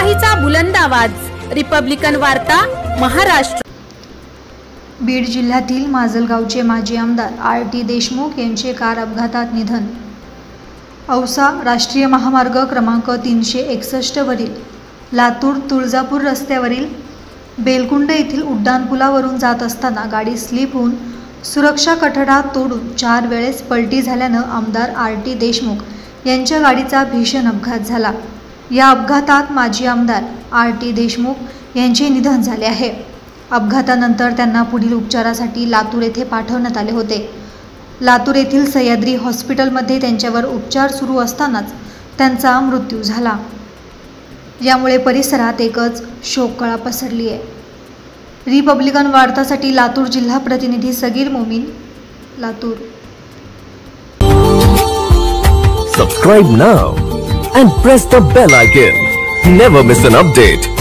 लोकशाहीचा बुलंद आवाज, रिपब्लिकन वार्ता, महाराष्ट्र। बीड जिल्ह्यातील माजलगावचे माजी आमदार आर.टी. देशमुख यांचे कार अपघातात निधन। औसा राष्ट्रीय महामार्ग क्रमांक 361 वरील लातूर तुळजापूर रस्त्यावरील बेलकुंड येथील उड्डाणपुलावरून जात असताना गाडी स्लिप होऊन सुरक्षा कठडा तोडून 4 वेळेस पलटी झाल्यानं आमदार आर.टी. देशमुख यांच्या गाडीचा भीषण अपघात झाला। या अपघातात माजी आमदार आर.टी. देशमुख यांचे निधन झाले आहे। अपघातानंतर त्यांना पुढील उपचारासाठी लातूर येथे पाठवण्यात आले होते। लातूर येथील सह्याद्री हॉस्पिटलमध्ये त्यांच्यावर उपचार सुरू असतानाच त्यांचा मृत्यू झाला। यामुळे परिसरात एकच शोककळा पसरली आहे। रिपब्लिकन वार्तासाठी लातूर जिल्हा प्रतिनिधी Sagir Momin, Latur. Subscribe now and press the bell icon. Never miss an update.